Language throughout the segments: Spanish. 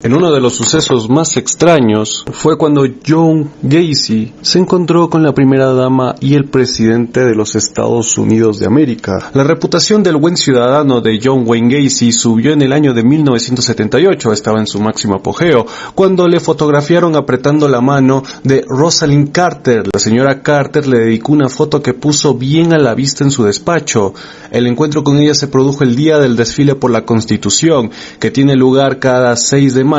En uno de los sucesos más extraños fue cuando John Gacy se encontró con la primera dama y el presidente de los Estados Unidos de América. La reputación del buen ciudadano de John Wayne Gacy subió en el año de 1978, estaba en su máximo apogeo, cuando le fotografiaron apretando la mano de Rosalind Carter. La señora Carter le dedicó una foto que puso bien a la vista en su despacho. El encuentro con ella se produjo el día del desfile por la Constitución, que tiene lugar cada 6 de mayo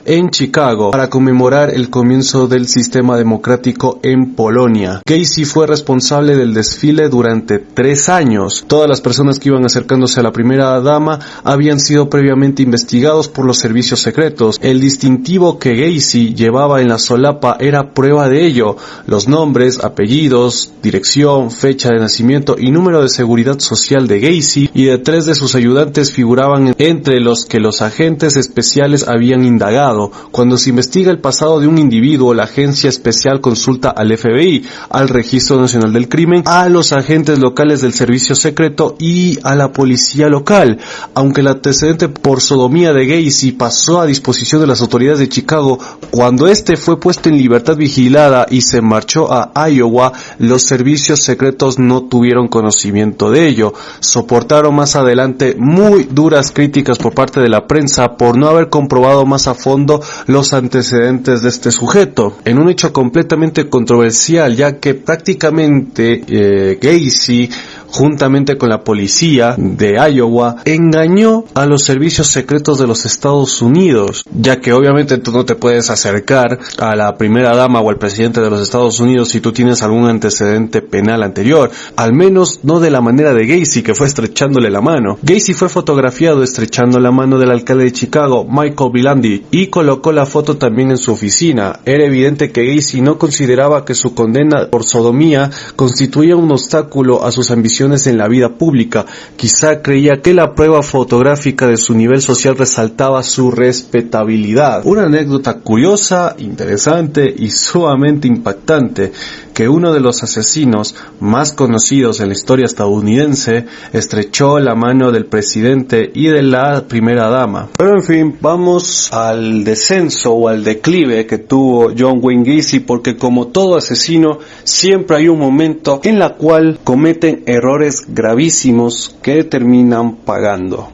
en Chicago, para conmemorar el comienzo del sistema democrático en Polonia. Gacy fue responsable del desfile durante 3 años. Todas las personas que iban acercándose a la primera dama habían sido previamente investigados por los servicios secretos. El distintivo que Gacy llevaba en la solapa era prueba de ello. Los nombres, apellidos, dirección, fecha de nacimiento y número de seguridad social de Gacy y de 3 de sus ayudantes figuraban entre los que los agentes especiales habían indagado. Cuando se investiga el pasado de un individuo, la agencia especial consulta al FBI, al Registro Nacional del Crimen, a los agentes locales del servicio secreto y a la policía local. Aunque el antecedente por sodomía de Gacy pasó a disposición de las autoridades de Chicago, cuando este fue puesto en libertad vigilada y se marchó a Iowa, los servicios secretos no tuvieron conocimiento de ello. Soportaron más adelante muy duras críticas por parte de la prensa por no haber comprobado más a fondo los antecedentes de este sujeto, en un hecho completamente controversial, ya que prácticamente Gacy, juntamente con la policía de Iowa, engañó a los servicios secretos de los Estados Unidos, ya que obviamente tú no te puedes acercar a la primera dama o al presidente de los Estados Unidos si tú tienes algún antecedente penal anterior, al menos no de la manera de Gacy, que fue estrechándole la mano. Gacy fue fotografiado estrechando la mano del alcalde de Chicago, Michael Bielandy, y colocó la foto también en su oficina. Era evidente que Gacy no consideraba que su condena por sodomía constituía un obstáculo a sus ambiciones en la vida pública. Quizá creía que la prueba fotográfica de su nivel social resaltaba su respetabilidad. Una anécdota curiosa, interesante y sumamente impactante, que uno de los asesinos más conocidos en la historia estadounidense estrechó la mano del presidente y de la primera dama. Pero en fin, vamos al descenso o al declive que tuvo John Wayne Gacy, porque como todo asesino, siempre hay un momento en la cual cometen errores gravísimos que terminan pagando.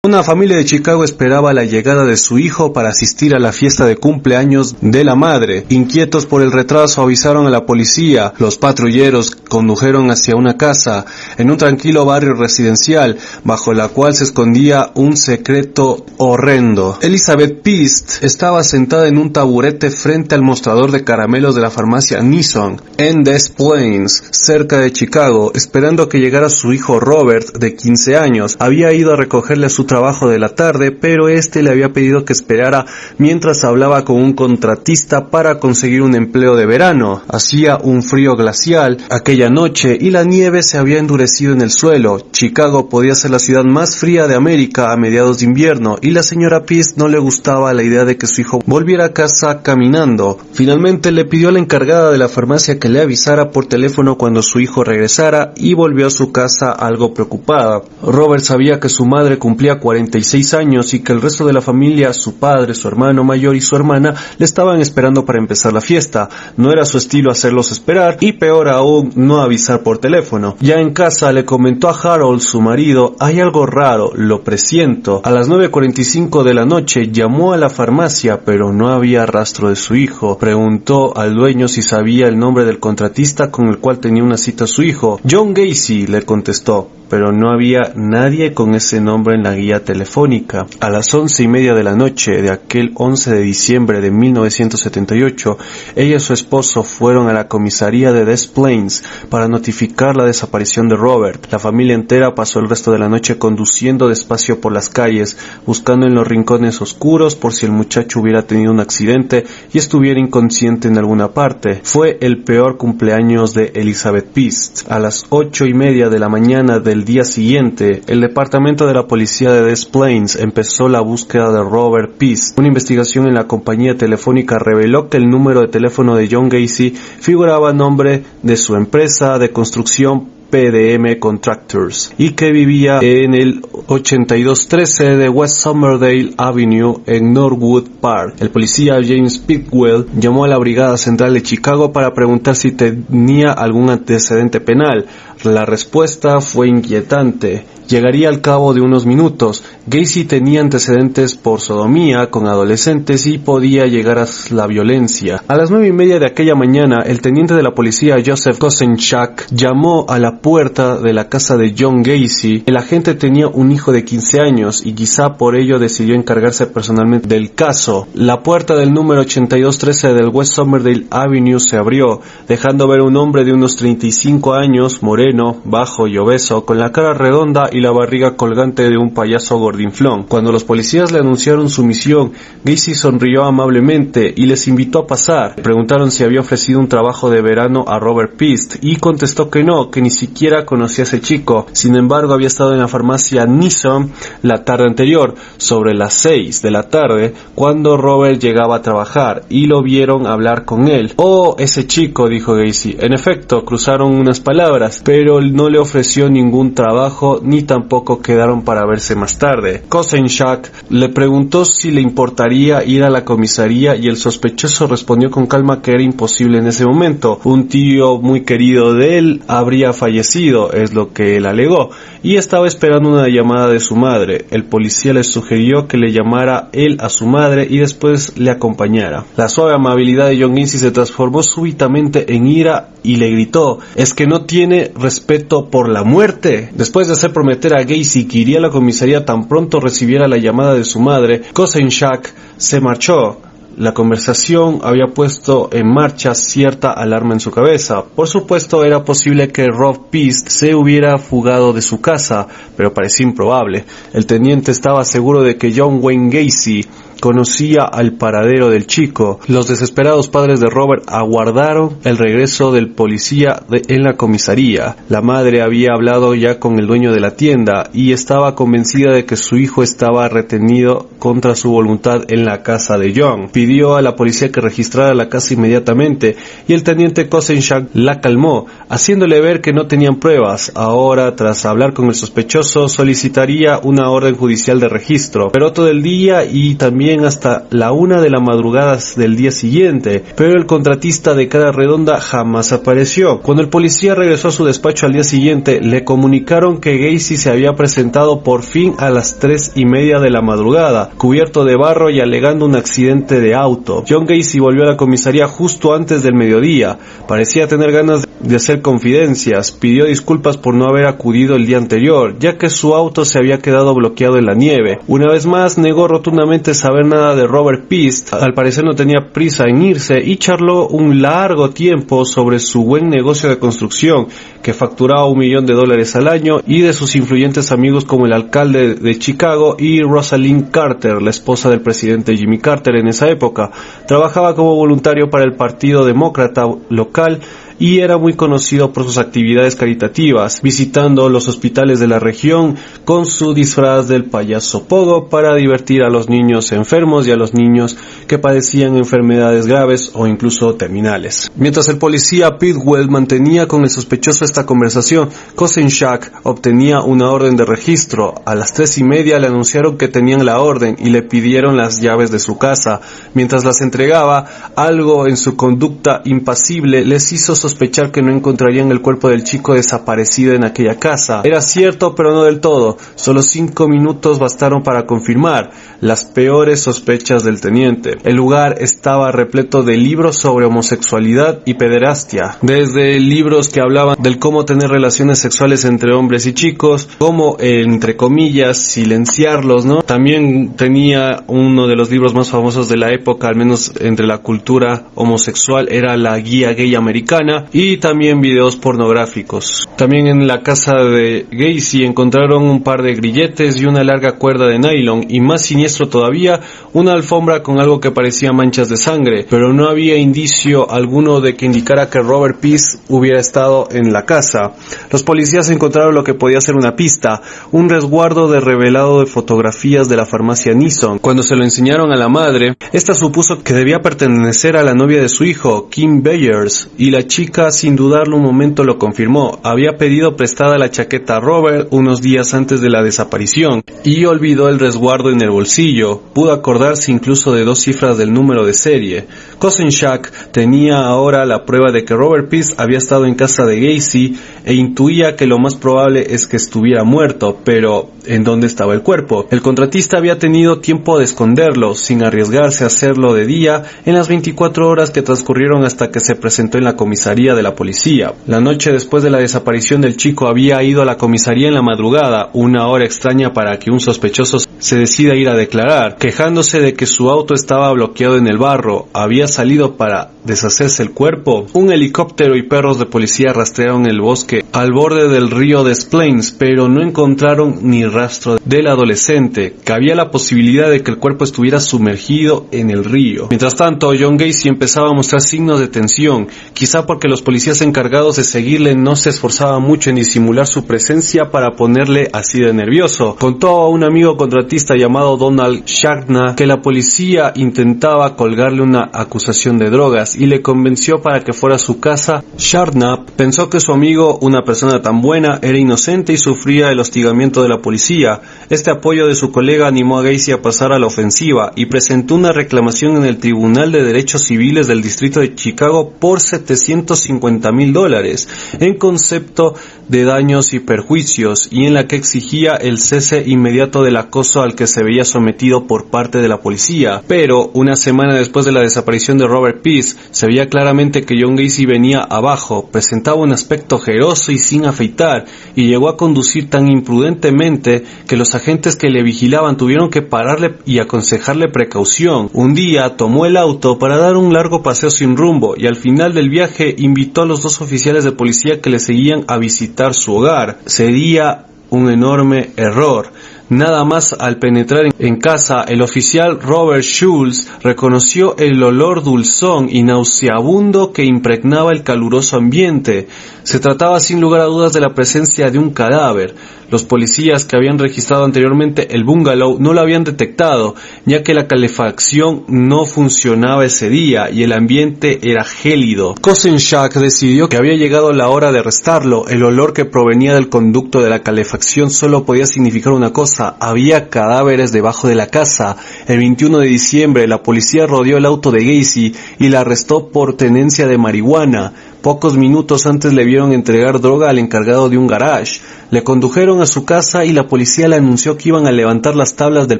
Una familia de Chicago esperaba la llegada de su hijo para asistir a la fiesta de cumpleaños de la madre. Inquietos por el retraso, avisaron a la policía. Los patrulleros condujeron hacia una casa en un tranquilo barrio residencial, bajo la cual se escondía un secreto horrendo. Elizabeth Pist estaba sentada en un taburete frente al mostrador de caramelos de la farmacia Nissan en Des Plaines, cerca de Chicago, esperando que llegara su hijo Robert, de 15 años. Había ido a recogerle a su trabajo de la tarde, pero este le había pedido que esperara mientras hablaba con un contratista para conseguir un empleo de verano. Hacía un frío glacial aquella noche y la nieve se había endurecido en el suelo. Chicago podía ser la ciudad más fría de América a mediados de invierno y la señora Peace no le gustaba la idea de que su hijo volviera a casa caminando. Finalmente le pidió a la encargada de la farmacia que le avisara por teléfono cuando su hijo regresara y volvió a su casa algo preocupada. Robert sabía que su madre cumplía 46 años y que el resto de la familia, su padre, su hermano mayor y su hermana, le estaban esperando para empezar la fiesta. No era su estilo hacerlos esperar y peor aún no avisar por teléfono. Ya en casa le comentó a Harold, su marido: hay algo raro, lo presiento. A las 9:45 de la noche llamó a la farmacia, pero no había rastro de su hijo. Preguntó al dueño si sabía el nombre del contratista con el cual tenía una cita su hijo. John Gacy, le contestó, pero no había nadie con ese nombre en la guía telefónica. A las 11:30 de la noche de aquel 11 de diciembre de 1978, ella y su esposo fueron a la comisaría de Des Plaines para notificar la desaparición de Robert. La familia entera pasó el resto de la noche conduciendo despacio por las calles, buscando en los rincones oscuros por si el muchacho hubiera tenido un accidente y estuviera inconsciente en alguna parte. Fue el peor cumpleaños de Elizabeth Pist. A las 8:30 de la mañana del día siguiente, el departamento de la policía de Des Plaines empezó la búsqueda de Robert Pist. Una investigación en la compañía telefónica reveló que el número de teléfono de John Gacy figuraba a nombre de su empresa de construcción, PDM Contractors y que vivía en el 8213 de West Somerdale Avenue en Norwood Park. El policía James Bidwell llamó a la Brigada Central de Chicago para preguntar si tenía algún antecedente penal. La respuesta fue inquietante. Llegaría al cabo de unos minutos. Gacy tenía antecedentes por sodomía con adolescentes y podía llegar a la violencia. A las 9:30 de aquella mañana, el teniente de la policía Joseph Kosenchak llamó a la puerta de la casa de John Gacy. El agente tenía un hijo de 15 años y quizá por ello decidió encargarse personalmente del caso. La puerta del número 8213 del West Somerdale Avenue se abrió, dejando ver un hombre de unos 35 años, moreno, bajo y obeso, con la cara redonda y la barriga colgante de un payaso gordinflón. Cuando los policías le anunciaron su misión, Gacy sonrió amablemente y les invitó a pasar. Le preguntaron si había ofrecido un trabajo de verano a Robert Pist y contestó que no, que ni siquiera conocía a ese chico. Sin embargo, había estado en la farmacia Nison la tarde anterior, sobre las 6 de la tarde, cuando Robert llegaba a trabajar y lo vieron hablar con él. Oh, ese chico, dijo Gacy. En efecto, cruzaron unas palabras, pero no le ofreció ningún trabajo ni tampoco quedaron para verse más tarde. Kosenchak le preguntó si le importaría ir a la comisaría y el sospechoso respondió con calma que era imposible en ese momento. Un tío muy querido de él habría fallecido, es lo que él alegó, y estaba esperando una llamada de su madre. El policía le sugirió que le llamara él a su madre y después le acompañara. La suave amabilidad de John Gacy se transformó súbitamente en ira y le gritó: ¿es que no tiene respeto por la muerte? Después de hacer prometer a Gacy que iría a la comisaría tan pronto recibiera la llamada de su madre, Kosenchak se marchó. La conversación había puesto en marcha cierta alarma en su cabeza. Por supuesto, era posible que Rob Pist se hubiera fugado de su casa, pero parecía improbable. El teniente estaba seguro de que John Wayne Gacy conocía al paradero del chico. Los desesperados padres de Robert aguardaron el regreso del policía en la comisaría. La madre había hablado ya con el dueño de la tienda y estaba convencida de que su hijo estaba retenido contra su voluntad en la casa de John. Pidió a la policía que registrara la casa inmediatamente y el teniente Kosenchak la calmó, haciéndole ver que no tenían pruebas. Ahora, tras hablar con el sospechoso, solicitaría una orden judicial de registro. Pero todo el día y también hasta la 1 de la madrugada del día siguiente, pero el contratista de cara redonda jamás apareció. Cuando el policía regresó a su despacho al día siguiente, le comunicaron que Gacy se había presentado por fin a las 3:30 de la madrugada, cubierto de barro y alegando un accidente de auto. John Gacy volvió a la comisaría justo antes del mediodía. Parecía tener ganas de hacer confidencias. Pidió disculpas por no haber acudido el día anterior, ya que su auto se había quedado bloqueado en la nieve. Una vez más, negó rotundamente saber nada de Robert Pist. Al parecer no tenía prisa en irse y charló un largo tiempo sobre su buen negocio de construcción, que facturaba $1 millón al año, y de sus influyentes amigos como el alcalde de Chicago y Rosalind Carter, la esposa del presidente Jimmy Carter en esa época. Trabajaba como voluntario para el Partido Demócrata local y era muy conocido por sus actividades caritativas, visitando los hospitales de la región con su disfraz del payaso Pogo para divertir a los niños enfermos y a los niños que padecían enfermedades graves o incluso terminales. Mientras el policía Bidwell mantenía con el sospechoso esta conversación, Kosenchak obtenía una orden de registro. A las 3:30 le anunciaron que tenían la orden y le pidieron las llaves de su casa. Mientras las entregaba, algo en su conducta impasible les hizo sospechar que no encontrarían el cuerpo del chico desaparecido en aquella casa. Era cierto, pero no del todo. Solo 5 minutos bastaron para confirmar las peores sospechas del teniente. El lugar estaba repleto de libros sobre homosexualidad y pederastia, desde libros que hablaban del cómo tener relaciones sexuales entre hombres y chicos, cómo, entre comillas, silenciarlos, ¿no? También tenía uno de los libros más famosos de la época, al menos entre la cultura homosexual, era la Guía Gay Americana, y también videos pornográficos. También en la casa de Gacy encontraron un par de grilletes y una larga cuerda de nylon, y más siniestro todavía, una alfombra con algo que parecía manchas de sangre, pero no había indicio alguno de que indicara que Robert Pist hubiera estado en la casa. Los policías encontraron lo que podía ser una pista, un resguardo de revelado de fotografías de la farmacia Nison. Cuando se lo enseñaron a la madre, esta supuso que debía pertenecer a la novia de su hijo, Kim Byers, y la chica chica, sin dudarlo un momento, lo confirmó. Había pedido prestada la chaqueta a Robert unos días antes de la desaparición y olvidó el resguardo en el bolsillo. Pudo acordarse incluso de 2 cifras del número de serie. Cousin Shaq tenía ahora la prueba de que Robert Peace había estado en casa de Gacy e intuía que lo más probable es que estuviera muerto, pero ¿en dónde estaba el cuerpo? El contratista había tenido tiempo de esconderlo, sin arriesgarse a hacerlo de día, en las 24 horas que transcurrieron hasta que se presentó en la comisaría de la policía. La noche después de la desaparición del chico había ido a la comisaría en la madrugada, una hora extraña para que un sospechoso se decida a ir a declarar, quejándose de que su auto estaba bloqueado en el barro. Había salido para deshacerse el cuerpo. Un helicóptero y perros de policía rastrearon el bosque al borde del río Des Plaines, pero no encontraron ni rastro del adolescente. Cabía la posibilidad de que el cuerpo estuviera sumergido en el río. Mientras tanto, John Gacy empezaba a mostrar signos de tensión, quizá porque los policías encargados de seguirle no se esforzaban mucho en disimular su presencia para ponerle así de nervioso. Contó a un amigo contratista llamado Donald Sharkna que la policía intentaba colgarle una acusación de drogas y le convenció para que fuera a su casa. Sharkna pensó que su amigo, una persona tan buena, era inocente y sufría el hostigamiento de la policía. Este apoyo de su colega animó a Gacy a pasar a la ofensiva y presentó una reclamación en el Tribunal de Derechos Civiles del Distrito de Chicago por $750,000 en concepto de daños y perjuicios, y en la que exigía el cese inmediato del acoso al que se veía sometido por parte de la policía. Pero una semana después de la desaparición de Robert Peace, se veía claramente que John Gacy venía abajo. Presentaba un aspecto ojeroso y sin afeitar, y llegó a conducir tan imprudentemente que los agentes que le vigilaban tuvieron que pararle y aconsejarle precaución. Un día tomó el auto para dar un largo paseo sin rumbo, y al final del viaje invitó a los 2 oficiales de policía que le seguían a visitar su hogar. Sería un enorme error. Nada más al penetrar en casa, el oficial Robert Schultz reconoció el olor dulzón y nauseabundo que impregnaba el caluroso ambiente. Se trataba sin lugar a dudas de la presencia de un cadáver. Los policías que habían registrado anteriormente el bungalow no lo habían detectado, ya que la calefacción no funcionaba ese día y el ambiente era gélido. Cousin Shaq decidió que había llegado la hora de arrestarlo. El olor que provenía del conducto de la calefacción solo podía significar una cosa: había cadáveres debajo de la casa. El 21 de diciembre, la policía rodeó el auto de Gacy y la arrestó por tenencia de marihuana. Pocos minutos antes le vieron entregar droga al encargado de un garage. Le condujeron a su casa y la policía le anunció que iban a levantar las tablas del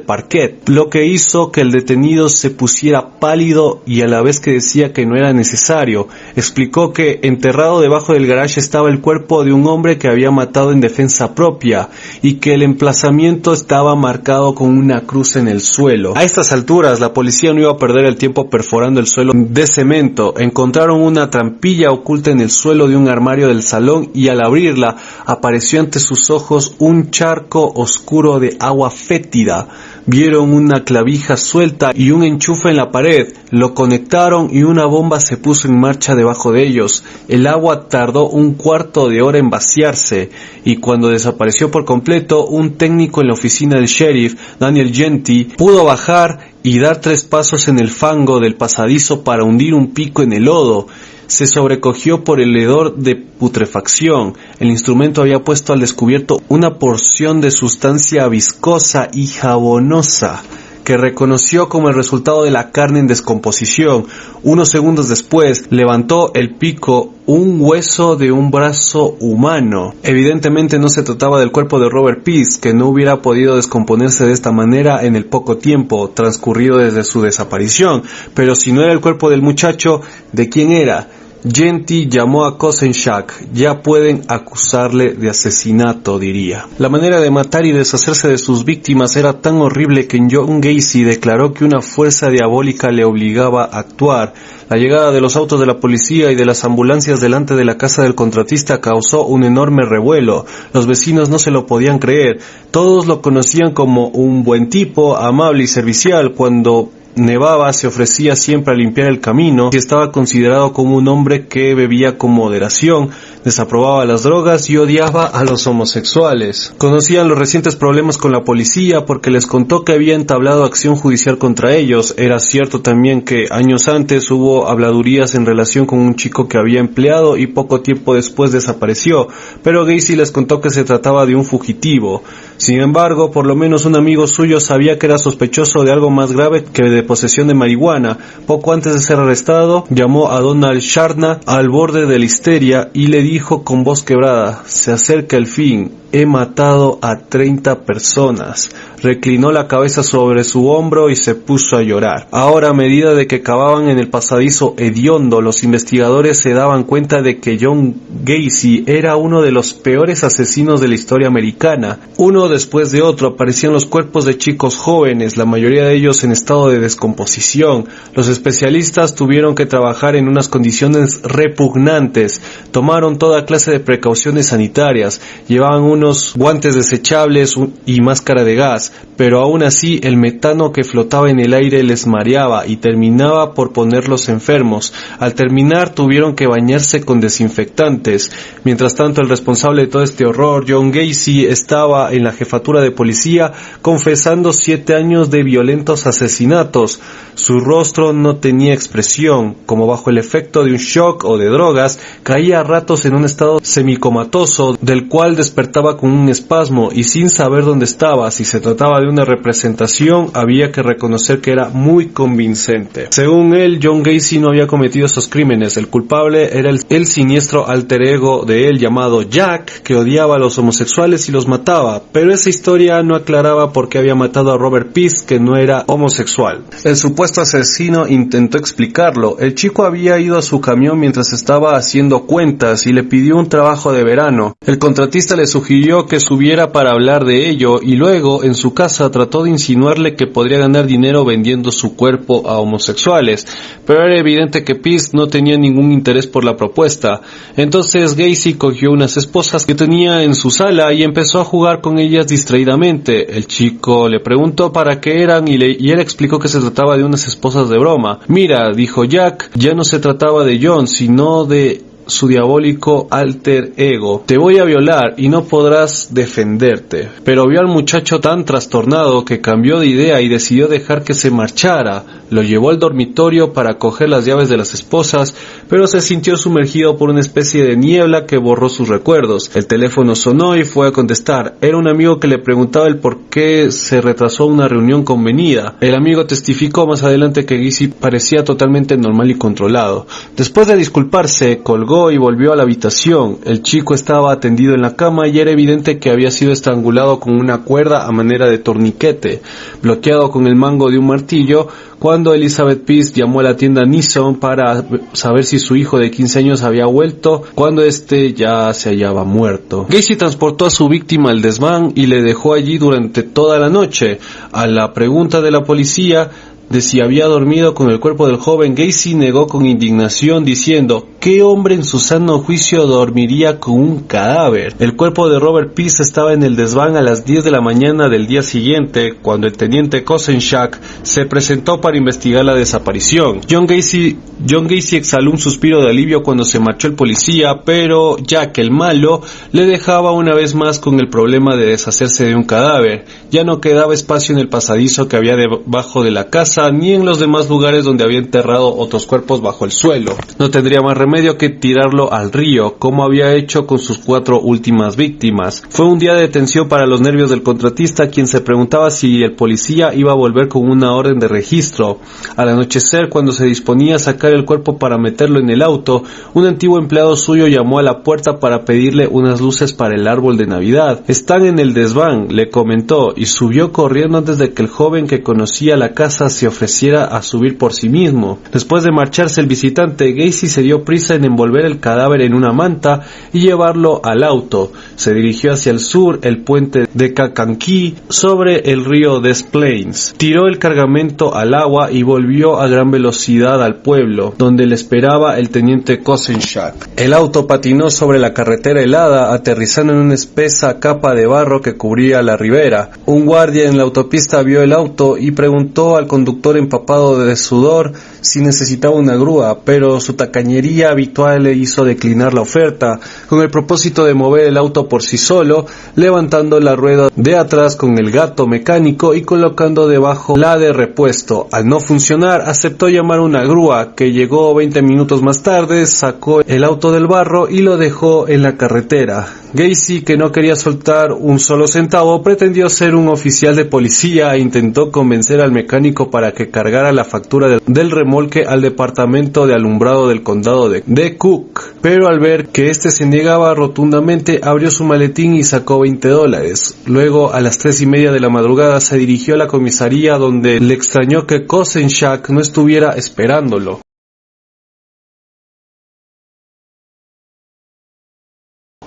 parquet, lo que hizo que el detenido se pusiera pálido y a la vez que decía que no era necesario. Explicó que enterrado debajo del garage estaba el cuerpo de un hombre que había matado en defensa propia y que el emplazamiento estaba marcado con una cruz en el suelo. A estas alturas, la policía no iba a perder el tiempo perforando el suelo de cemento. Encontraron una trampilla oculta en el suelo de un armario del salón y al abrirla apareció ante sus ojos un charco oscuro de agua fétida. Vieron una clavija suelta y un enchufe en la pared. Lo conectaron y una bomba se puso en marcha debajo de ellos. El agua tardó un cuarto de hora en vaciarse y cuando desapareció por completo, un técnico en la oficina del sheriff, Daniel Genty, pudo bajar y dar 3 pasos en el fango del pasadizo para hundir un pico en el lodo. Se sobrecogió por el hedor de putrefacción. El instrumento había puesto al descubierto una porción de sustancia viscosa y jabonosa que reconoció como el resultado de la carne en descomposición. Unos segundos después, levantó el pico un hueso de un brazo humano. Evidentemente no se trataba del cuerpo de Robert Peace, que no hubiera podido descomponerse de esta manera en el poco tiempo transcurrido desde su desaparición. Pero si no era el cuerpo del muchacho, ¿de quién era? Genty llamó a Cousin Shaq. Ya pueden acusarle de asesinato, diría. La manera de matar y deshacerse de sus víctimas era tan horrible que John Gacy declaró que una fuerza diabólica le obligaba a actuar. La llegada de los autos de la policía y de las ambulancias delante de la casa del contratista causó un enorme revuelo. Los vecinos no se lo podían creer. Todos lo conocían como un buen tipo, amable y servicial, cuando nevaba se ofrecía siempre a limpiar el camino y estaba considerado como un hombre que bebía con moderación, desaprobaba las drogas y odiaba a los homosexuales. Conocían los recientes problemas con la policía porque les contó que había entablado acción judicial contra ellos. Era cierto también que años antes hubo habladurías en relación con un chico que había empleado y poco tiempo después desapareció, pero Gacy les contó que se trataba de un fugitivo. Sin embargo, por lo menos un amigo suyo sabía que era sospechoso de algo más grave que de posesión de marihuana. Poco antes de ser arrestado, llamó a Donald Sharna al borde de la histeria y le dijo con voz quebrada: "Se acerca el fin. He matado a 30 personas. Reclinó la cabeza sobre su hombro y se puso a llorar. Ahora, a medida de que cavaban en el pasadizo hediondo, los investigadores se daban cuenta de que John Gacy era uno de los peores asesinos de la historia americana. Uno después de otro aparecían los cuerpos de chicos jóvenes, la mayoría de ellos en estado de descomposición. Los especialistas tuvieron que trabajar en unas condiciones repugnantes. Tomaron toda clase de precauciones sanitarias. Llevaban unos guantes desechables y máscara de gas, pero aún así el metano que flotaba en el aire les mareaba y terminaba por ponerlos enfermos. Al terminar tuvieron que bañarse con desinfectantes. Mientras tanto, el responsable de todo este horror, John Gacy, estaba en la jefatura de policía confesando 7 años de violentos asesinatos. Su rostro no tenía expresión, como bajo el efecto de un shock o de drogas, caía a ratos en un estado semicomatoso del cual despertaba con un espasmo y sin saber dónde estaba. Si se trataba de una representación, había que reconocer que era muy convincente. Según él, John Gacy no había cometido esos crímenes. El culpable era el siniestro alter ego de él llamado Jack, que odiaba a los homosexuales y los mataba, pero esa historia no aclaraba por qué había matado a Robert Peace, que no era homosexual. El supuesto asesino intentó explicarlo. El chico había ido a su camión mientras estaba haciendo cuentas y le pidió un trabajo de verano. El contratista le sugirió que subiera para hablar de ello y luego en su casa trató de insinuarle que podría ganar dinero vendiendo su cuerpo a homosexuales, pero era evidente que Peace no tenía ningún interés por la propuesta. Entonces Gacy cogió unas esposas que tenía en su sala y empezó a jugar con ellas distraídamente. El chico le preguntó para qué eran y él explicó que se trataba de unas esposas de broma. "Mira", dijo Jack, "ya no se trataba de John, sino de su diabólico alter ego. Te voy a violar y no podrás defenderte". Pero vio al muchacho tan trastornado que cambió de idea y decidió dejar que se marchara. Lo llevó al dormitorio para coger las llaves de las esposas, pero se sintió sumergido por una especie de niebla que borró sus recuerdos. El teléfono sonó y fue a contestar. Era un amigo que le preguntaba el por qué se retrasó una reunión convenida. El amigo testificó más adelante que Gacy parecía totalmente normal y controlado. Después de disculparse, colgó y volvió a la habitación. El chico estaba tendido en la cama y era evidente que había sido estrangulado con una cuerda a manera de torniquete, bloqueado con el mango de un martillo. Cuando Elizabeth Peace llamó a la tienda Nissan para saber si su hijo de 15 años había vuelto, cuando este ya se hallaba muerto. Gacy transportó a su víctima al desván y le dejó allí durante toda la noche. A la pregunta de la policía de si había dormido con el cuerpo del joven, Gacy negó con indignación diciendo: ¿qué hombre en su sano juicio dormiría con un cadáver? El cuerpo de Robert Peace estaba en el desván a las 10 de la mañana del día siguiente, cuando el teniente Kosenchak se presentó para investigar la desaparición. John Gacy exhaló un suspiro de alivio cuando se marchó el policía, pero Jack, el malo, le dejaba una vez más con el problema de deshacerse de un cadáver. Ya no quedaba espacio en el pasadizo que había debajo de la casa, ni en los demás lugares donde había enterrado otros cuerpos bajo el suelo. No tendría más remedio que tirarlo al río, como había hecho con sus 4 últimas víctimas. Fue un día de tensión para los nervios del contratista, quien se preguntaba si el policía iba a volver con una orden de registro. Al anochecer, cuando se disponía a sacar el cuerpo para meterlo en el auto, un antiguo empleado suyo llamó a la puerta para pedirle unas luces para el árbol de Navidad. "Están en el desván", le comentó, y subió corriendo antes de que el joven que conocía la casa se ofreciera a subir por sí mismo. Después de marcharse el visitante, Gacy se dio prisa en envolver el cadáver en una manta y llevarlo al auto. Se dirigió hacia el sur, el puente de Kankakee, sobre el río Des Plaines. Tiró el cargamento al agua y volvió a gran velocidad al pueblo, donde le esperaba el teniente Kosenchak. El auto patinó sobre la carretera helada, aterrizando en una espesa capa de barro que cubría la ribera. Un guardia en la autopista vio el auto y preguntó al conductor conductor empapado de sudor si necesitaba una grúa, pero su tacañería habitual le hizo declinar la oferta, con el propósito de mover el auto por sí solo, levantando la rueda de atrás con el gato mecánico y colocando debajo la de repuesto. Al no funcionar, aceptó llamar a una grúa, que llegó 20 minutos más tarde, sacó el auto del barro y lo dejó en la carretera. Gacy, que no quería soltar un solo centavo, pretendió ser un oficial de policía e intentó convencer al mecánico para que cargara la factura del remolque al departamento de alumbrado del condado de Cook, pero al ver que este se negaba rotundamente, abrió su maletín y sacó $20. Luego, a las 3:30 de la madrugada, se dirigió a la comisaría, donde le extrañó que Kosenchak no estuviera esperándolo.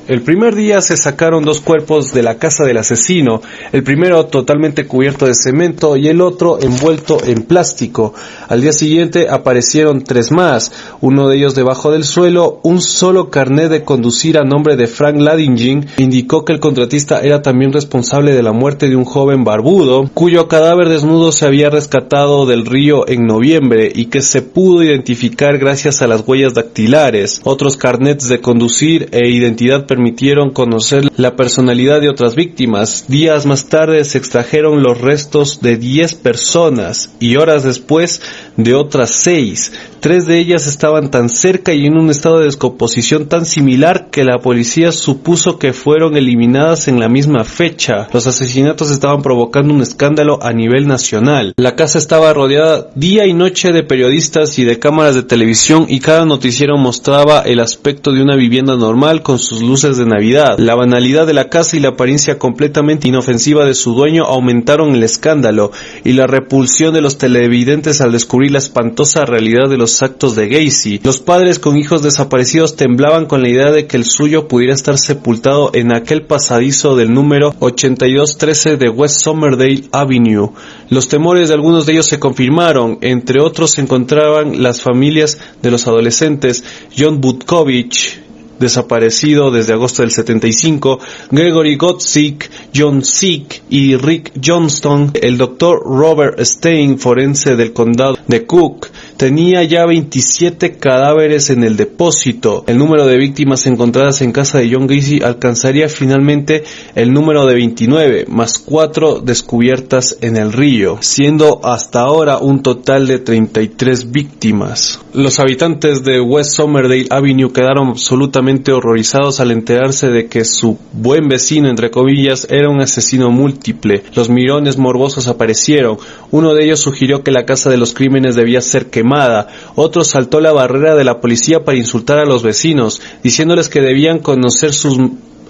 El primer día se sacaron 2 cuerpos de la casa del asesino, el primero totalmente cubierto de cemento y el otro envuelto en plástico. Al día siguiente aparecieron 3 más, uno de ellos debajo del suelo. Un solo carnet de conducir a nombre de Frank Ladingin indicó que el contratista era también responsable de la muerte de un joven barbudo, cuyo cadáver desnudo se había rescatado del río en noviembre y que se pudo identificar gracias a las huellas dactilares. Otros carnets de conducir e identidad permitieron conocer la personalidad de otras víctimas. Días más tarde se extrajeron los restos de 10 personas y horas después de otras 6. 3 de ellas estaban tan cerca y en un estado de descomposición tan similar que la policía supuso que fueron eliminadas en la misma fecha. Los asesinatos estaban provocando un escándalo a nivel nacional. La casa estaba rodeada día y noche de periodistas y de cámaras de televisión, y cada noticiero mostraba el aspecto de una vivienda normal con sus luces de Navidad. La banalidad de la casa y la apariencia completamente inofensiva de su dueño aumentaron el escándalo y la repulsión de los televidentes al descubrir la espantosa realidad de los actos de Gacy. Los padres con hijos desaparecidos temblaban con la idea de que el suyo pudiera estar sepultado en aquel pasadizo del número 8213 de West Somerdale Avenue. Los temores de algunos de ellos se confirmaron. Entre otros se encontraban las familias de los adolescentes John Butkovich, desaparecido desde agosto del 75, Gregory Gotzik, John Sick y Rick Johnston. El doctor Robert Stein, forense del condado de Cook, tenía ya 27 cadáveres en el depósito. El número de víctimas encontradas en casa de John Gacy alcanzaría finalmente el número de 29, más 4 descubiertas en el río, siendo hasta ahora un total de 33 víctimas. Los habitantes de West Somerdale Avenue quedaron absolutamente horrorizados al enterarse de que su buen vecino, entre comillas, era un asesino múltiple. Los mirones morbosos aparecieron. Uno de ellos sugirió que la casa de los crímenes debía ser quemada. Otro saltó la barrera de la policía para insultar a los vecinos, diciéndoles que debían conocer sus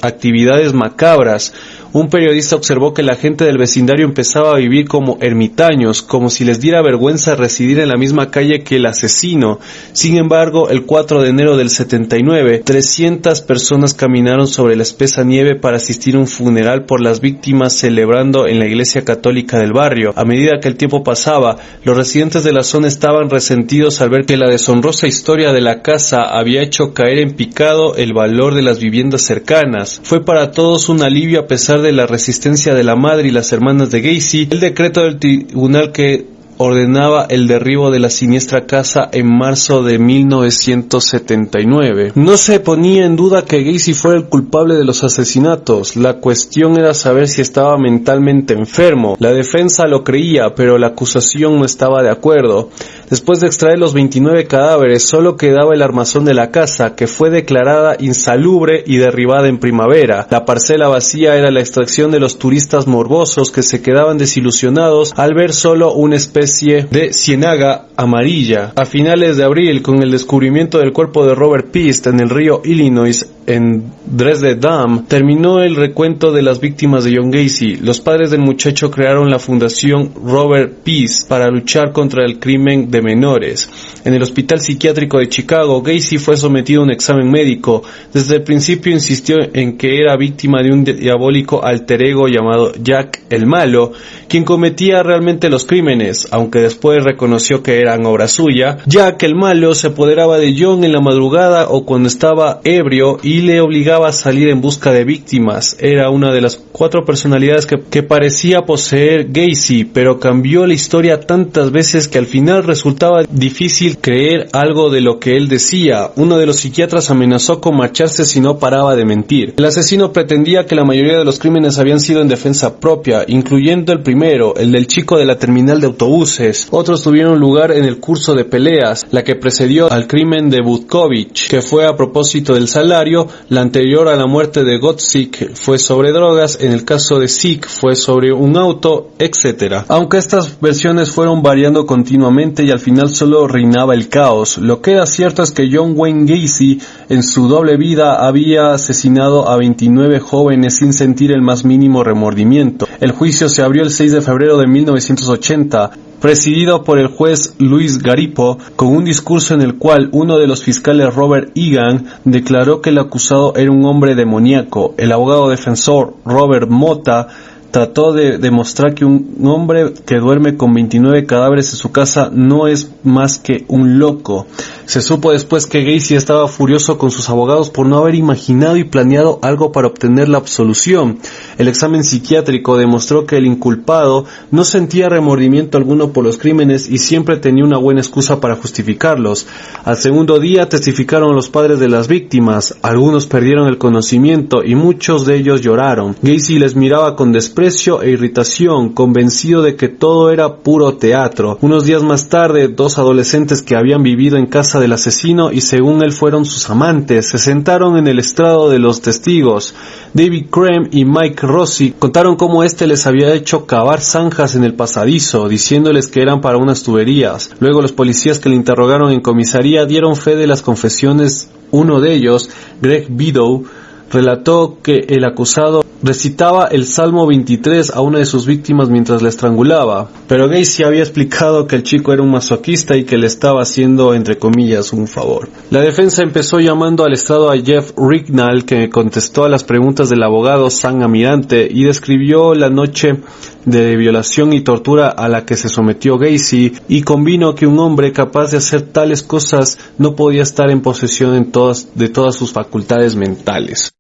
actividades macabras. Un periodista observó que la gente del vecindario empezaba a vivir como ermitaños, como si les diera vergüenza residir en la misma calle que el asesino. Sin embargo, el 4 de enero del 79, 300 personas caminaron sobre la espesa nieve para asistir a un funeral por las víctimas celebrando en la iglesia católica del barrio. A medida que el tiempo pasaba, los residentes de la zona estaban resentidos al ver que la deshonrosa historia de la casa había hecho caer en picado el valor de las viviendas cercanas. Fue para todos un alivio, a pesar de la resistencia de la madre y las hermanas de Gacy, el decreto del tribunal que ordenaba el derribo de la siniestra casa en marzo de 1979. No se ponía en duda que Gacy fuera el culpable de los asesinatos. La cuestión era saber si estaba mentalmente enfermo. La defensa lo creía, pero la acusación no estaba de acuerdo. Después de extraer los 29 cadáveres, solo quedaba el armazón de la casa, que fue declarada insalubre y derribada en primavera. La parcela vacía era la extracción de los turistas morbosos que se quedaban desilusionados al ver solo una especie de ciénaga amarilla. A finales de abril, con el descubrimiento del cuerpo de Robert Pist en el río Illinois en Dresden Dam, terminó el recuento de las víctimas de John Gacy. Los padres del muchacho crearon la fundación Robert Pist para luchar contra el crimen de menores. En el hospital psiquiátrico de Chicago, Gacy fue sometido a un examen médico. Desde el principio insistió en que era víctima de un diabólico alter ego llamado Jack el Malo, quien cometía realmente los crímenes, aunque después reconoció que eran obra suya. Jack el Malo se apoderaba de John en la madrugada o cuando estaba ebrio y y le obligaba a salir en busca de víctimas. Era una de las 4 personalidades que parecía poseer Gacy, pero cambió la historia tantas veces que al final resultaba difícil creer algo de lo que él decía. Uno de los psiquiatras amenazó con marcharse si no paraba de mentir. El asesino pretendía que la mayoría de los crímenes habían sido en defensa propia, incluyendo el primero, el del chico de la terminal de autobuses. Otros tuvieron lugar en el curso de peleas, la que precedió al crimen de Butkovich, que fue a propósito del salario. La anterior a la muerte de Gotzik fue sobre drogas, en el caso de Sick fue sobre un auto, etc. Aunque estas versiones fueron variando continuamente y al final solo reinaba el caos, lo que era cierto es que John Wayne Gacy en su doble vida había asesinado a 29 jóvenes sin sentir el más mínimo remordimiento. El juicio se abrió el 6 de febrero de 1980, presidido por el juez Luis Garipo, con un discurso en el cual uno de los fiscales, Robert Egan, declaró que el acusado era un hombre demoníaco. El abogado defensor, Robert Mota, trató de demostrar que un hombre que duerme con 29 cadáveres en su casa no es más que un loco. Se supo después que Gacy estaba furioso con sus abogados por no haber imaginado y planeado algo para obtener la absolución. El examen psiquiátrico demostró que el inculpado no sentía remordimiento alguno por los crímenes y siempre tenía una buena excusa para justificarlos. Al segundo día testificaron los padres de las víctimas. Algunos perdieron el conocimiento y muchos de ellos lloraron. Gacy les miraba con desprecio e irritación, convencido de que todo era puro teatro. Unos días más tarde, 2 adolescentes que habían vivido en casa del asesino y según él fueron sus amantes, se sentaron en el estrado de los testigos. David Creme y Mike Rossi contaron cómo éste les había hecho cavar zanjas en el pasadizo, diciéndoles que eran para unas tuberías. Luego los policías que le interrogaron en comisaría dieron fe de las confesiones. Uno de ellos, Greg Bidow, relató que el acusado recitaba el Salmo 23 a una de sus víctimas mientras la estrangulaba, pero Gacy había explicado que el chico era un masoquista y que le estaba haciendo, entre comillas, un favor. La defensa empezó llamando al estrado a Jeff Rignall, que contestó a las preguntas del abogado Sam Amirante y describió la noche de violación y tortura a la que se sometió Gacy y convino que un hombre capaz de hacer tales cosas no podía estar en posesión de todas sus facultades mentales.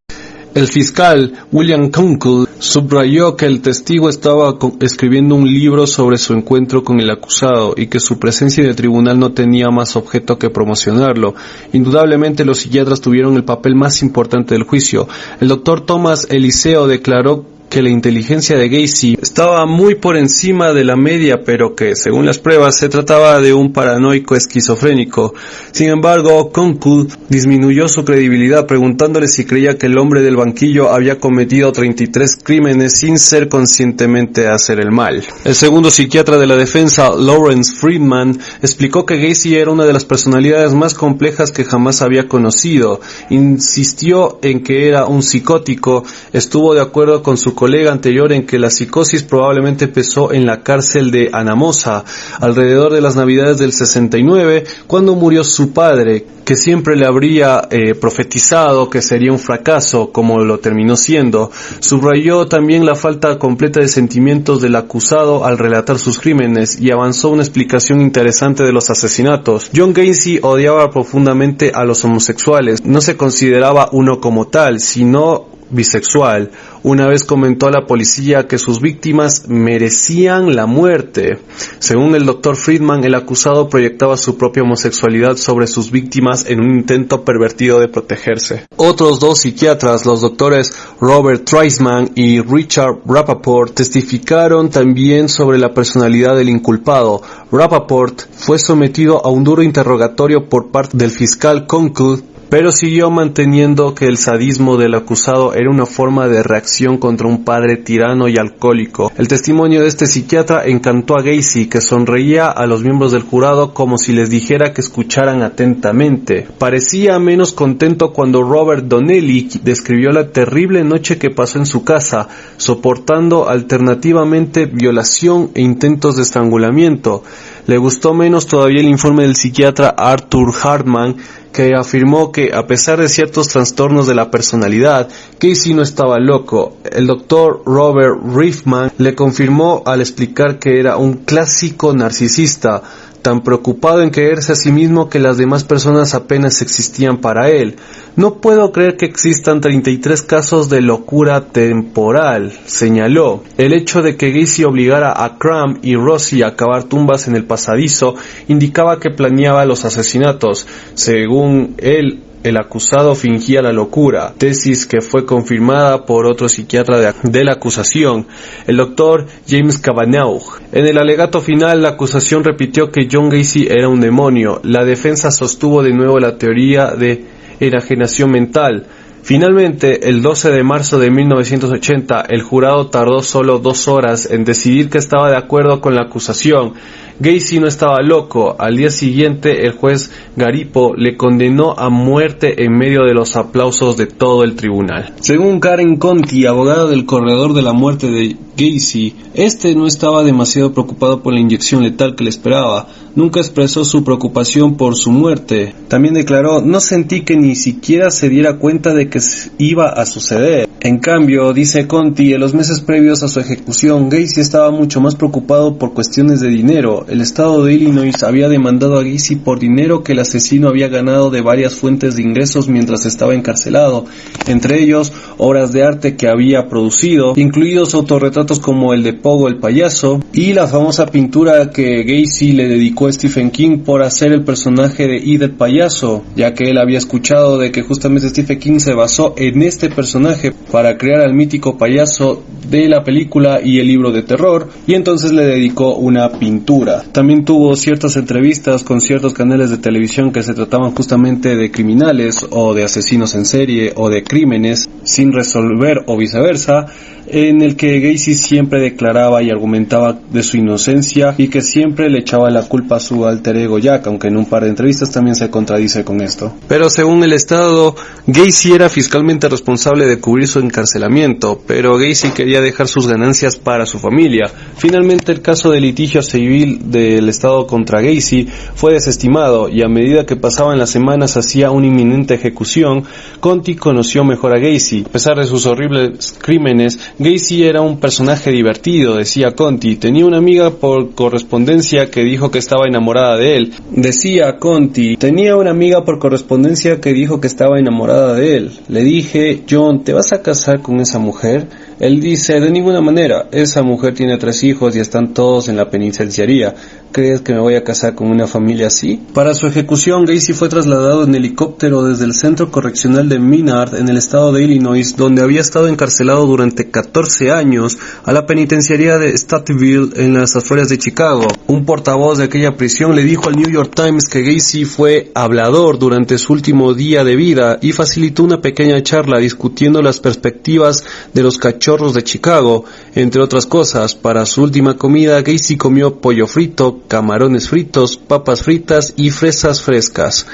El fiscal William Kunkel subrayó que el testigo estaba escribiendo un libro sobre su encuentro con el acusado y que su presencia en el tribunal no tenía más objeto que promocionarlo. Indudablemente los psiquiatras tuvieron el papel más importante del juicio. El doctor Thomas Eliseo declaró que la inteligencia de Gacy estaba muy por encima de la media, pero que, según las pruebas, se trataba de un paranoico esquizofrénico. Sin embargo, Kunkel disminuyó su credibilidad preguntándole si creía que el hombre del banquillo había cometido 33 crímenes sin ser conscientemente hacer el mal. El segundo psiquiatra de la defensa, Lawrence Friedman, explicó que Gacy era una de las personalidades más complejas que jamás había conocido. Insistió en que era un psicótico, estuvo de acuerdo con su colega anterior en que la psicosis probablemente empezó en la cárcel de Anamosa, alrededor de las navidades del 69, cuando murió su padre, que siempre le habría profetizado que sería un fracaso, como lo terminó siendo. Subrayó también la falta completa de sentimientos del acusado al relatar sus crímenes y avanzó una explicación interesante de los asesinatos. John Gacy odiaba profundamente a los homosexuales, no se consideraba uno como tal, sino bisexual. Una vez comentó a la policía que sus víctimas merecían la muerte. Según el Dr. Friedman, el acusado proyectaba su propia homosexualidad sobre sus víctimas en un intento pervertido de protegerse. Otros 2 psiquiatras, los doctores Robert Treisman y Richard Rappaport, testificaron también sobre la personalidad del inculpado. Rappaport fue sometido a un duro interrogatorio por parte del fiscal Kunkel, pero siguió manteniendo que el sadismo del acusado era una forma de reacción contra un padre tirano y alcohólico. El testimonio de este psiquiatra encantó a Gacy, que sonreía a los miembros del jurado como si les dijera que escucharan atentamente. Parecía menos contento cuando Robert Donnelly describió la terrible noche que pasó en su casa, soportando alternativamente violación e intentos de estrangulamiento. Le gustó menos todavía el informe del psiquiatra Arthur Hartman, que afirmó que a pesar de ciertos trastornos de la personalidad, Gacy no estaba loco. El doctor Robert Riefman le confirmó al explicar que era un clásico narcisista. tan preocupado en creerse a sí mismo que las demás personas apenas existían para él. No puedo creer que existan 33 casos de locura temporal, señaló. El hecho de que Gacy obligara a Cram y Rossi a cavar tumbas en el pasadizo indicaba que planeaba los asesinatos. Según él, el acusado fingía la locura, tesis que fue confirmada por otro psiquiatra de la acusación, el doctor James Kavanaugh. En el alegato final, la acusación repitió que John Gacy era un demonio. La defensa sostuvo de nuevo la teoría de enajenación mental. Finalmente, el 12 de marzo de 1980, el jurado tardó solo 2 horas en decidir que estaba de acuerdo con la acusación. Gacy no estaba loco. Al día siguiente, el juez Garipo le condenó a muerte en medio de los aplausos de todo el tribunal. Según Karen Conti, abogada del corredor de la muerte de Gacy, este no estaba demasiado preocupado por la inyección letal que le esperaba. Nunca expresó su preocupación por su muerte. También declaró: "No sentí que ni siquiera se diera cuenta de que iba a suceder". En cambio, dice Conti, en los meses previos a su ejecución, Gacy estaba mucho más preocupado por cuestiones de dinero. El estado de Illinois había demandado a Gacy por dinero que el asesino había ganado de varias fuentes de ingresos mientras estaba encarcelado, entre ellos obras de arte que había producido, incluidos autorretratos como el de Pogo el payaso y la famosa pintura que Gacy le dedicó a Stephen King por hacer el personaje de Ed el payaso, ya que él había escuchado de que justamente Stephen King se basó en este personaje para crear al mítico payaso de la película y el libro de terror, y entonces le dedicó una pintura. También tuvo ciertas entrevistas con ciertos canales de televisión que se trataban justamente de criminales o de asesinos en serie o de crímenes sin resolver o viceversa, en el que Gacy siempre declaraba y argumentaba de su inocencia y que siempre le echaba la culpa a su alter ego Jack, aunque en un par de entrevistas también se contradice con esto. Pero según el Estado, Gacy era fiscalmente responsable de cubrir su encarcelamiento, pero Gacy quería dejar sus ganancias para su familia. Finalmente, el caso de litigio civil del Estado contra Gacy fue desestimado, y a medida que pasaban las semanas hacia una inminente ejecución, Conti conoció mejor a Gacy. A pesar de sus horribles crímenes, Gacy era un personaje divertido, decía Conti. Tenía una amiga por correspondencia que dijo que estaba enamorada de él. Decía Conti, tenía una amiga por correspondencia que dijo que estaba enamorada de él. Le dije: "John, ¿te vas a casar con esa mujer?" Él dice: "De ninguna manera. Esa mujer tiene 3 hijos y están todos en la penitenciaría. ¿Crees que me voy a casar con una familia así?" Para su ejecución, Gacy fue trasladado en helicóptero desde el centro correccional de Menard, en el estado de Illinois, donde había estado encarcelado durante 14 años, a la penitenciaría de Stateville, en las afueras de Chicago. Un portavoz de aquella prisión le dijo al New York Times que Gacy fue hablador durante su último día de vida y facilitó una pequeña charla discutiendo las perspectivas de los cachorros de Chicago. Entre otras cosas, para su última comida, Gacy comió pollo frito, camarones fritos, papas fritas y fresas frescas.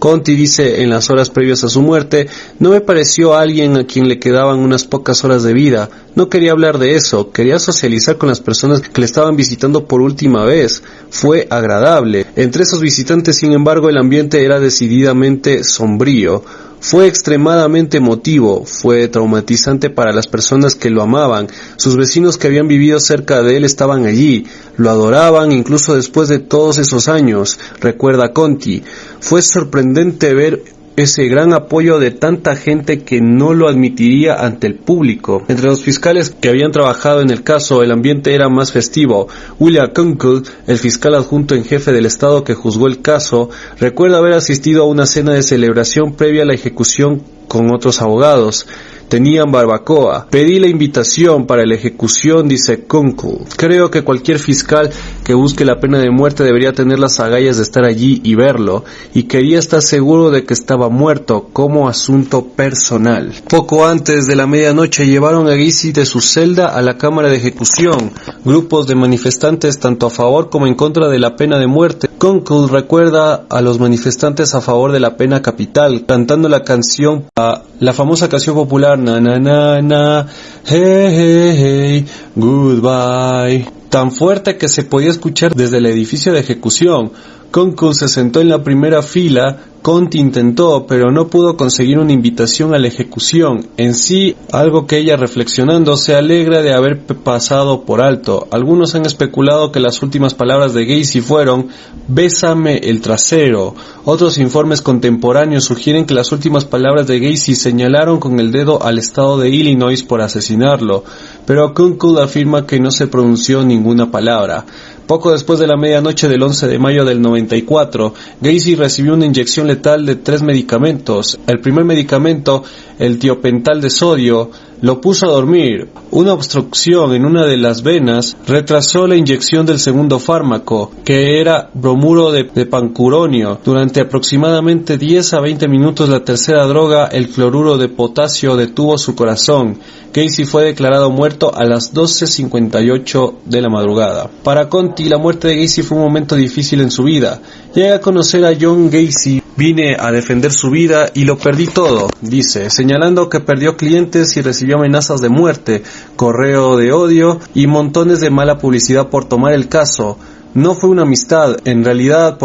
Conti dice en las horas previas a su muerte: "No me pareció alguien a quien le quedaban unas pocas horas de vida. No quería hablar de eso, quería socializar con las personas que le estaban visitando por última vez. Fue agradable. Entre esos visitantes, sin embargo, el ambiente era decididamente sombrío. Fue extremadamente emotivo, fue traumatizante para las personas que lo amaban. Sus vecinos que habían vivido cerca de él estaban allí, lo adoraban incluso después de todos esos años", recuerda Conti. "Fue sorprendente ver ese gran apoyo de tanta gente que no lo admitiría ante el público". Entre los fiscales que habían trabajado en el caso, el ambiente era más festivo. William Kunkel, el fiscal adjunto en jefe del estado que juzgó el caso, recuerda haber asistido a una cena de celebración previa a la ejecución con otros abogados. Tenían barbacoa. "Pedí la invitación para la ejecución", dice Kunkel. "Creo que cualquier fiscal que busque la pena de muerte debería tener las agallas de estar allí y verlo, y quería estar seguro de que estaba muerto como asunto personal". Poco antes de la medianoche llevaron a Gacy de su celda a la cámara de ejecución. Grupos de manifestantes tanto a favor como en contra de la pena de muerte. Kunkel recuerda a los manifestantes a favor de la pena capital, cantando la famosa canción popular "Na na na na, hey hey hey, goodbye", tan fuerte que se podía escuchar desde el edificio de ejecución. Kunkel se sentó en la primera fila. Conti intentó, pero no pudo conseguir una invitación a la ejecución. En sí, algo que ella, reflexionando, se alegra de haber pasado por alto. Algunos han especulado que las últimas palabras de Gacy fueron «Bésame el trasero». Otros informes contemporáneos sugieren que las últimas palabras de Gacy señalaron con el dedo al estado de Illinois por asesinarlo, pero Kunkel afirma que no se pronunció ninguna palabra. Poco después de la medianoche del 11 de mayo del 94, Gacy recibió una inyección letal de 3 medicamentos. El primer medicamento, el tiopental de sodio, lo puso a dormir. Una obstrucción en una de las venas retrasó la inyección del segundo fármaco, que era bromuro de pancuronio. Durante aproximadamente 10 a 20 minutos, la tercera droga, el cloruro de potasio, detuvo su corazón. Gacy fue declarado muerto a las 12:58 de la madrugada. Para Conti, la muerte de Gacy fue un momento difícil en su vida. Llegué a conocer a John Gacy, vine a defender su vida y lo perdí todo, dice, señalando que perdió clientes y recibió amenazas de muerte, correo de odio y montones de mala publicidad por tomar el caso. No fue una amistad, en realidad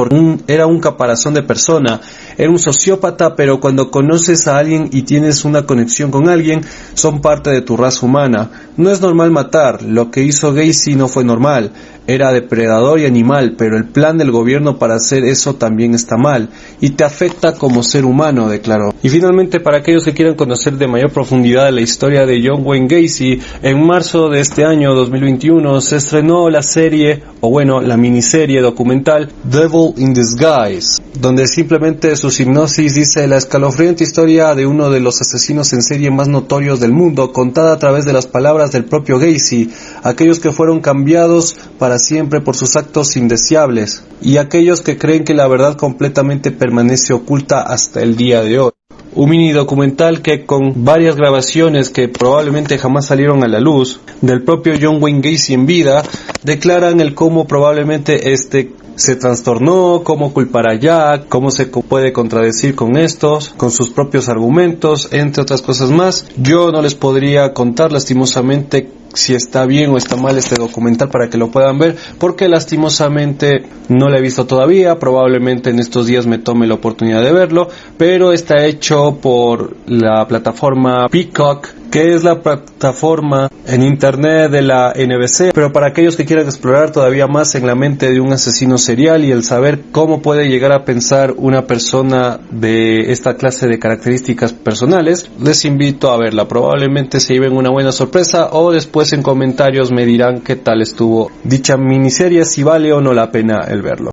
era un caparazón de persona, era un sociópata, pero cuando conoces a alguien y tienes una conexión con alguien, son parte de tu raza humana. No es normal matar, lo que hizo Gacy no fue normal, era depredador y animal, pero el plan del gobierno para hacer eso también está mal, y te afecta como ser humano, declaró. Y finalmente, para aquellos que quieran conocer de mayor profundidad la historia de John Wayne Gacy, en marzo de este año 2021 se estrenó la serie, la miniserie documental Devil in Disguise, donde simplemente su sinopsis dice: la escalofriante historia de uno de los asesinos en serie más notorios del mundo, contada a través de las palabras del propio Gacy, aquellos que fueron cambiados para siempre por sus actos indeseables, y aquellos que creen que la verdad completamente permanece oculta hasta el día de hoy. Un mini documental que, con varias grabaciones que probablemente jamás salieron a la luz, del propio John Wayne Gacy en vida, declaran el cómo probablemente se trastornó, cómo culpar a Jack, cómo se puede contradecir con sus propios argumentos, entre otras cosas más. Yo no les podría contar lastimosamente si está bien o está mal este documental para que lo puedan ver, porque lastimosamente no lo he visto todavía. Probablemente en estos días me tome la oportunidad de verlo, pero está hecho por la plataforma Peacock, que es la plataforma en internet de la NBC, pero para aquellos que quieran explorar todavía más en la mente de un asesino serial y el saber cómo puede llegar a pensar una persona de esta clase de características personales, les invito a verla. Probablemente se lleven una buena sorpresa, o después en comentarios me dirán qué tal estuvo dicha miniserie, si vale o no la pena el verlo.